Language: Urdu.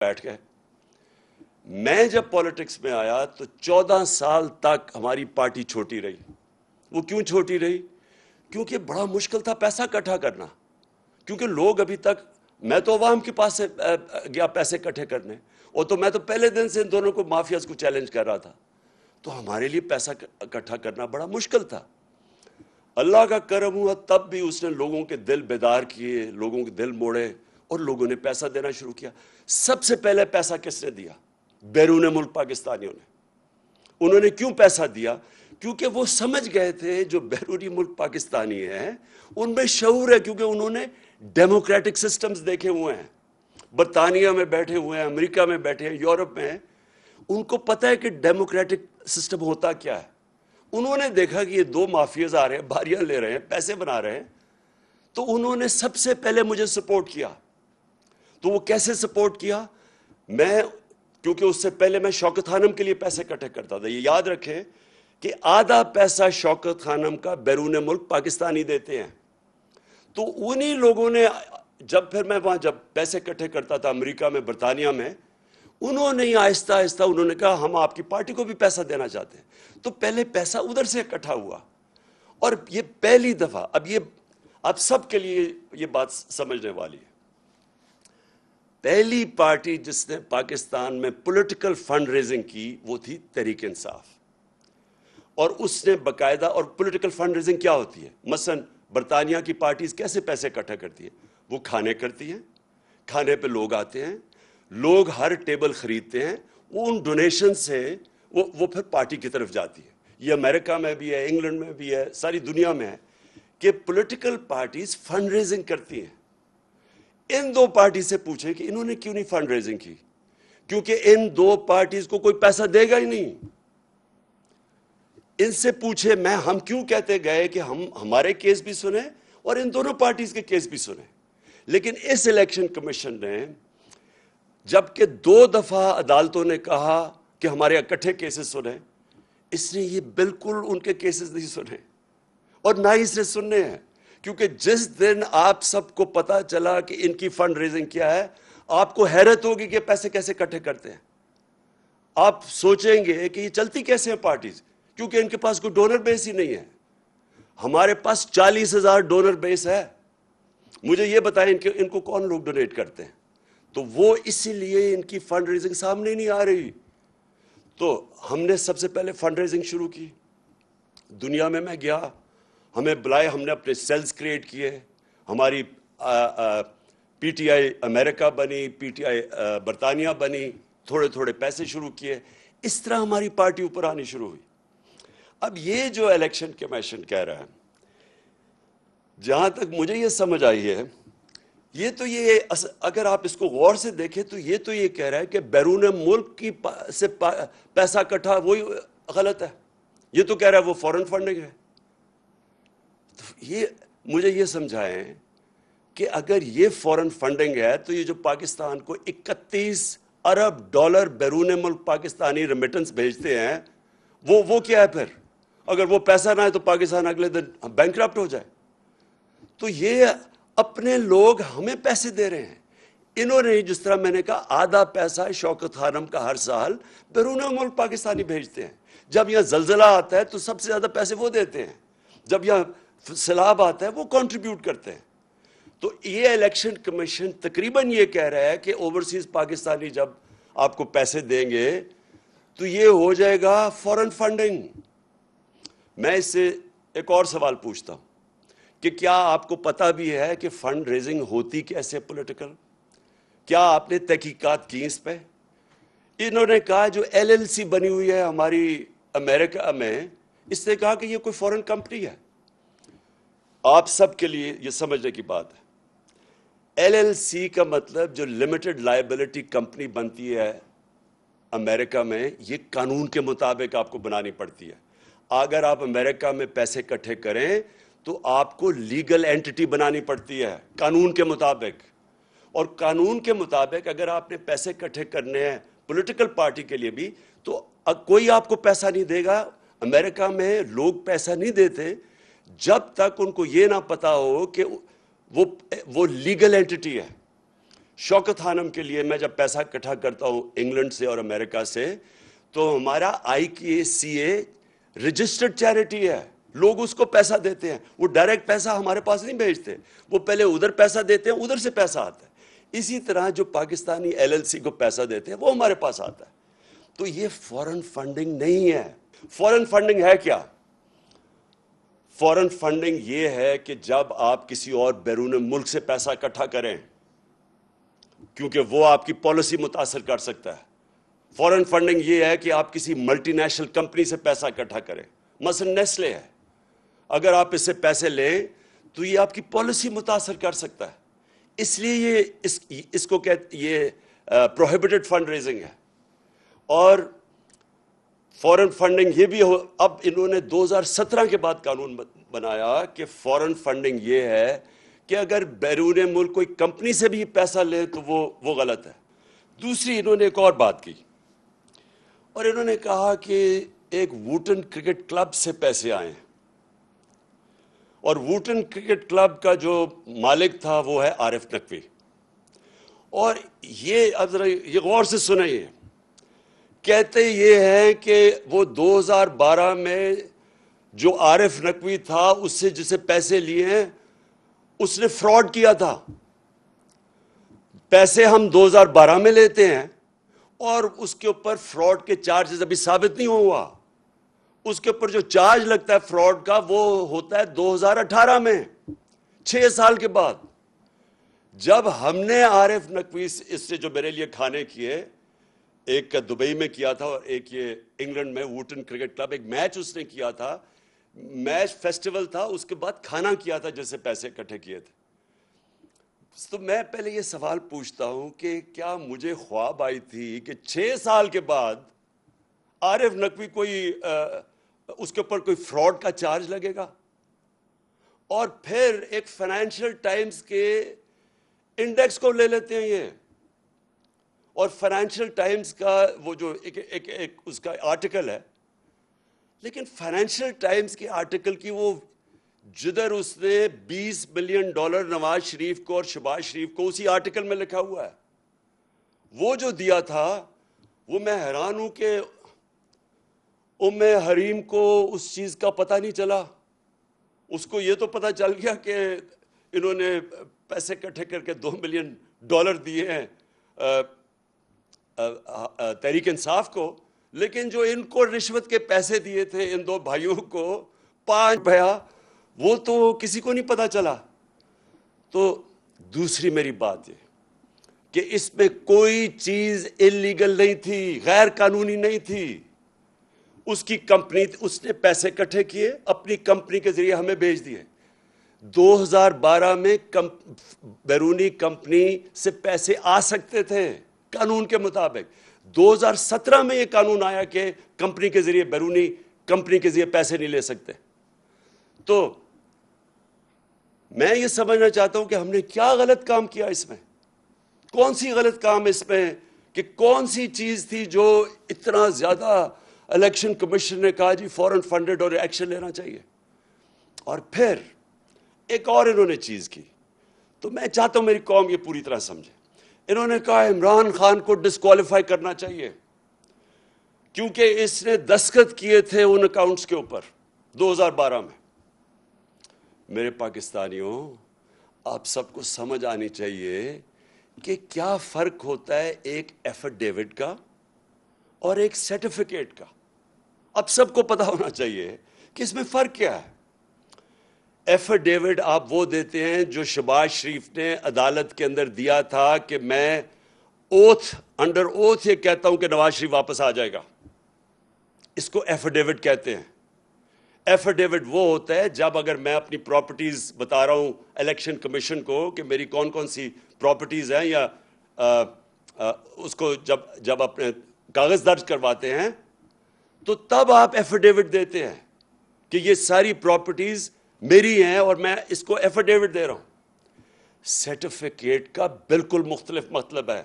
بیٹھ گئے. میں جب پالیٹکس میں آیا تو 14 سال تک ہماری پارٹی چھوٹی رہی. وہ کیوں چھوٹی رہی؟ کیونکہ بڑا مشکل تھا پیسہ اکٹھا کرنا. کیونکہ لوگ ابھی تک، میں تو عوام کے پاس سے گیا پیسے اکٹھے کرنے، اور تو میں تو پہلے دن سے ان دونوں کو مافیاز کو چیلنج کر رہا تھا. تو ہمارے لیے پیسہ اکٹھا کرنا بڑا مشکل تھا. اللہ کا کرم ہوا تب بھی اس نے لوگوں کے دل بیدار کیے، لوگوں کے دل موڑے، اور لوگوں نے پیسہ دینا شروع کیا. سب سے پہلے پیسہ کس نے دیا؟ بیرون ملک پاکستانیوں نے. انہوں نے کیوں پیسہ دیا؟ کیونکہ وہ سمجھ گئے تھے جو بیرونی ملک پاکستانی ہیں ان میں شعور ہے، کیونکہ انہوں نے ڈیموکریٹک سسٹمز دیکھے ہوئے ہیں. برطانیہ میں بیٹھے ہوئے ہیں، امریکہ میں بیٹھے ہیں، یورپ میں ہیں. ان کو پتہ ہے کہ ڈیموکریٹک سسٹم ہوتا کیا ہے. انہوں نے دیکھا کہ یہ دو مافیاز آ رہے ہیں، باریاں لے رہے ہیں، پیسے بنا رہے ہیں. تو انہوں نے سب سے پہلے مجھے سپورٹ کیا. تو وہ کیسے سپورٹ کیا؟ کیونکہ اس سے پہلے میں شوکت خانم کے لیے پیسے اکٹھے کرتا تھا. یہ یاد رکھیں کہ آدھا پیسہ شوکت خانم کا بیرون ملک پاکستانی دیتے ہیں. تو انہی لوگوں نے پھر میں وہاں جب پیسے اکٹھے کرتا تھا امریکہ میں، برطانیہ میں، انہوں نے آہستہ آہستہ انہوں نے کہا ہم آپ کی پارٹی کو بھی پیسہ دینا چاہتے ہیں. تو پہلے پیسہ ادھر سے اکٹھا ہوا. اور یہ پہلی دفعہ، اب سب کے لیے یہ بات سمجھنے والی ہے، پہلی پارٹی جس نے پاکستان میں پولیٹیکل فنڈ ریزنگ کی وہ تھی تحریک انصاف. اور اس نے باقاعدہ، اور پولیٹیکل فنڈ ریزنگ کیا ہوتی ہے؟ مثلا برطانیہ کی پارٹیز کیسے پیسے اکٹھا کرتی ہے؟ وہ کھانے کرتی ہیں، کھانے پہ لوگ آتے ہیں، لوگ ہر ٹیبل خریدتے ہیں، وہ ان ڈونیشن سے وہ پھر پارٹی کی طرف جاتی ہے. یہ امریکہ میں بھی ہے، انگلینڈ میں بھی ہے، ساری دنیا میں ہے کہ پولیٹیکل پارٹیز فنڈ ریزنگ کرتی ہیں. ان دو پارٹی سے پوچھیں کہ انہوں نے کیوں نہیں فنڈ ریزنگ کی؟ کیونکہ ان دو پارٹیز کو کوئی پیسہ دے گا ہی نہیں. ان سے پوچھے ہم کیوں کہتے گئے کہ ہمارے کیس بھی سنیں اور ان دونوں پارٹیز کے کیس بھی سنیں. لیکن اس الیکشن کمیشن نے جبکہ 2 دفعہ عدالتوں نے کہا کہ ہمارے اکٹھے کیسز سنیں، اس نے یہ بالکل ان کے کیسز نہیں سنے، اور نہ ہی اس نے سننے ہیں. کیونکہ جس دن آپ سب کو پتا چلا کہ ان کی فنڈ ریزنگ کیا ہے، آپ کو حیرت ہوگی کہ پیسے کیسے اکٹھے کرتے ہیں. آپ سوچیں گے کہ یہ چلتی کیسے ہیں پارٹیز، کیونکہ ان کے پاس کوئی ڈونر بیس ہی نہیں ہے. ہمارے پاس 40,000 ڈونر بیس ہے. مجھے یہ بتائیں ان کو کون لوگ ڈونیٹ کرتے ہیں؟ تو وہ اسی لیے ان کی فنڈ ریزنگ سامنے نہیں آ رہی. تو ہم نے سب سے پہلے فنڈ ریزنگ شروع کی. دنیا میں گیا، ہمیں بلائے، ہم نے اپنے سیلز کریٹ کیے. ہماری پی ٹی آئی امریکہ بنی، پی ٹی آئی برطانیہ بنی، تھوڑے تھوڑے پیسے شروع کیے. اس طرح ہماری پارٹی اوپر آنی شروع ہوئی. اب یہ جو الیکشن کمیشن کہہ رہا ہے، جہاں تک مجھے یہ سمجھ آئی ہے، یہ اگر آپ اس کو غور سے دیکھیں تو یہ کہہ رہا ہے کہ بیرون ملک سے پیسہ اکٹھا، وہی غلط ہے. یہ تو کہہ رہا ہے وہ فورن فنڈنگ ہے. مجھے یہ سمجھائیں کہ اگر یہ فورن فنڈنگ ہے تو یہ جو پاکستان کو 31 ارب ڈالر بیرون ملک پاکستانی ریمیٹنس بھیجتے ہیں، وہ کیا ہے پھر؟ اگر وہ پیسہ نہ ہے تو پاکستان اگلے دن بینکرپٹ ہو جائے. تو یہ اپنے لوگ ہمیں پیسے دے رہے ہیں. انہوں نے جس طرح میں نے کہا آدھا پیسہ شوکت خانم کا ہر سال بیرون ملک پاکستانی بھیجتے ہیں. جب یہاں زلزلہ آتا ہے تو سب سے زیادہ پیسے وہ دیتے ہیں. جب یہاں سیلاب آتا ہے وہ کنٹریبیوٹ کرتے ہیں. تو یہ الیکشن کمیشن تقریباً یہ کہہ رہا ہے کہ اوورسیز پاکستانی جب آپ کو پیسے دیں گے تو یہ ہو جائے گا فورن فنڈنگ. میں اس سے ایک اور سوال پوچھتا ہوں کہ کیا آپ کو پتہ بھی ہے کہ فنڈ ریزنگ ہوتی کیسے پولیٹیکل؟ کیا آپ نے تحقیقات کی اس پہ؟ انہوں نے کہا جو ایل ایل سی بنی ہوئی ہے ہماری امریکہ میں، اس نے کہا کہ یہ کوئی فورن کمپنی ہے. آپ سب کے لیے یہ سمجھنے کی بات ہے، ایل ایل سی کا مطلب جو لمیٹڈ لائبلٹی کمپنی بنتی ہے امریکہ میں، یہ قانون کے مطابق آپ کو بنانی پڑتی ہے. اگر آپ امریکہ میں پیسے اکٹھے کریں تو آپ کو لیگل اینٹی بنانی پڑتی ہے قانون کے مطابق. اور قانون کے مطابق اگر آپ نے پیسے اکٹھے کرنے ہیں پولیٹیکل پارٹی کے لیے بھی، تو کوئی آپ کو پیسہ نہیں دے گا. امریکہ میں لوگ پیسہ نہیں دیتے جب تک ان کو یہ نہ پتا ہو کہ وہ لیگل اینٹی ہے. شوکت خانم کے لیے میں جب پیسہ اکٹھا کرتا ہوں انگلینڈ سے اور امریکہ سے تو ہمارا IKCA رجسٹرڈ چیریٹی ہے. لوگ اس کو پیسہ دیتے ہیں, وہ ڈائریکٹ پیسہ ہمارے پاس نہیں بھیجتے, وہ پہلے ادھر پیسہ دیتے ہیں, ادھر سے پیسہ آتا ہے. اسی طرح جو پاکستانی LLC کو پیسہ دیتے ہیں وہ ہمارے پاس آتا ہے. تو یہ فورن فنڈنگ نہیں ہے. فورن فنڈنگ ہے کیا؟ فورن فنڈنگ یہ ہے کہ جب آپ کسی اور بیرون ملک سے پیسہ اکٹھا کریں, کیونکہ وہ آپ کی پالیسی متاثر کر سکتا ہے. فورن فنڈنگ یہ ہے کہ آپ کسی ملٹی نیشنل کمپنی سے پیسہ اکٹھا کریں, مثلا نیسلے ہے, اگر آپ اس سے پیسے لیں تو یہ آپ کی پالیسی متاثر کر سکتا ہے. اس لیے یہ اس کو یہ پروہیبٹڈ فنڈ ریزنگ ہے. اور فورن فنڈنگ یہ بھی اب انہوں نے 2017 کے بعد قانون بنایا کہ فورن فنڈنگ یہ ہے کہ اگر بیرون ملک کوئی کمپنی سے بھی پیسہ لے تو وہ غلط ہے. دوسری انہوں نے ایک اور بات کی, اور انہوں نے کہا کہ ایک ووٹن کرکٹ کلب سے پیسے آئے, اور ووٹن کرکٹ کلب کا جو مالک تھا وہ ہے عارف نقوی. اور یہ اب ذرا یہ غور سے سنیں, کہتے یہ ہیں کہ وہ 2012 میں جو عارف نقوی تھا اس سے جسے پیسے لیے ہیں اس نے فراڈ کیا تھا. پیسے ہم 2012 میں لیتے ہیں اور اس کے اوپر فراڈ کے چارجز ابھی ثابت نہیں ہوا. اس کے اوپر جو چارج لگتا ہے فراڈ کا وہ ہوتا ہے 2018 میں, 6 سال کے بعد. جب ہم نے عارف نقوی اس سے جو میرے لیے کھانے کیے, ایک دبئی میں کیا تھا اور ایک یہ انگلینڈ میں ووٹن کرکٹ کلب, ایک میچ اس نے کیا تھا, میچ فیسٹیول تھا, اس کے بعد کھانا کیا تھا جس سے پیسے اکٹھے کیے تھے. تو میں پہلے یہ سوال پوچھتا ہوں کہ کیا مجھے خواب آئی تھی کہ 6 سال کے بعد عارف نقوی کوئی اس کے اوپر کوئی فراڈ کا چارج لگے گا؟ اور پھر ایک فائنینشیل ٹائمز کے انڈیکس کو لے لیتے ہیں یہ, اور فائنینشیل ٹائمز کا وہ جو ایک اس کا آرٹیکل ہے, لیکن فائنینشیل ٹائمز کے آرٹیکل کی وہ جدھر اس نے $20 بلین نواز شریف کو اور شہباز شریف کو اسی آرٹیکل میں لکھا ہوا ہے, وہ جو دیا تھا وہ میں حیران ہوں کہ ام حریم کو اس چیز کا پتہ نہیں چلا. اس کو یہ تو پتہ چل گیا کہ انہوں نے پیسے اکٹھے کر کے $2 بلین دیے ہیں تحریک انصاف کو, لیکن جو ان کو رشوت کے پیسے دیے تھے ان 2 بھائیوں کو 5 بھیا, وہ تو کسی کو نہیں پتا چلا. تو دوسری میری بات یہ کہ اس میں کوئی چیز انلیگل نہیں تھی, غیر قانونی نہیں تھی. اس کی کمپنی, اس نے پیسے اکٹھے کیے, اپنی کمپنی کے ذریعے ہمیں بھیج دیے. 2012 میں بیرونی کمپنی سے پیسے آ سکتے تھے قانون کے مطابق. 2017 میں یہ قانون آیا کہ کمپنی کے ذریعے, بیرونی کمپنی کے ذریعے پیسے نہیں لے سکتے. تو میں یہ سمجھنا چاہتا ہوں کہ ہم نے کیا غلط کام کیا اس میں, کون سی غلط کام اس میں, کہ کون سی چیز تھی جو اتنا زیادہ الیکشن کمیشن نے کہا جی فورن فنڈڈ اور ایکشن لینا چاہیے. اور پھر ایک اور انہوں نے چیز کی, تو میں چاہتا ہوں میری قوم یہ پوری طرح سمجھے. انہوں نے کہا عمران خان کو ڈسکوالیفائی کرنا چاہیے کیونکہ اس نے دستخط کیے تھے ان اکاؤنٹس کے اوپر 2012 میں. میرے پاکستانیوں, آپ سب کو سمجھ آنی چاہیے کہ کیا فرق ہوتا ہے ایک ایفیڈیوٹ کا اور ایک سرٹیفکیٹ کا. اب سب کو پتا ہونا چاہیے کہ اس میں فرق کیا ہے. ایفیڈیوٹ آپ وہ دیتے ہیں جو شہباز شریف نے عدالت کے اندر دیا تھا کہ میں انڈر اوتھ یہ کہتا ہوں کہ نواز شریف واپس آ جائے گا. اس کو ایفیڈیوٹ کہتے ہیں. ایفیڈیوٹ وہ ہوتا ہے جب اگر میں اپنی پراپرٹیز بتا رہا ہوں الیکشن کمیشن کو کہ میری کون کون سی پراپرٹیز ہیں, یا اس کو جب اپنے کاغذ درج کرواتے ہیں تو تب آپ ایفیڈیوٹ دیتے ہیں کہ یہ ساری پراپرٹیز میری ہیں اور میں اس کو ایفیڈیوٹ دے رہا ہوں. سرٹیفکیٹ کا بالکل مختلف مطلب ہے.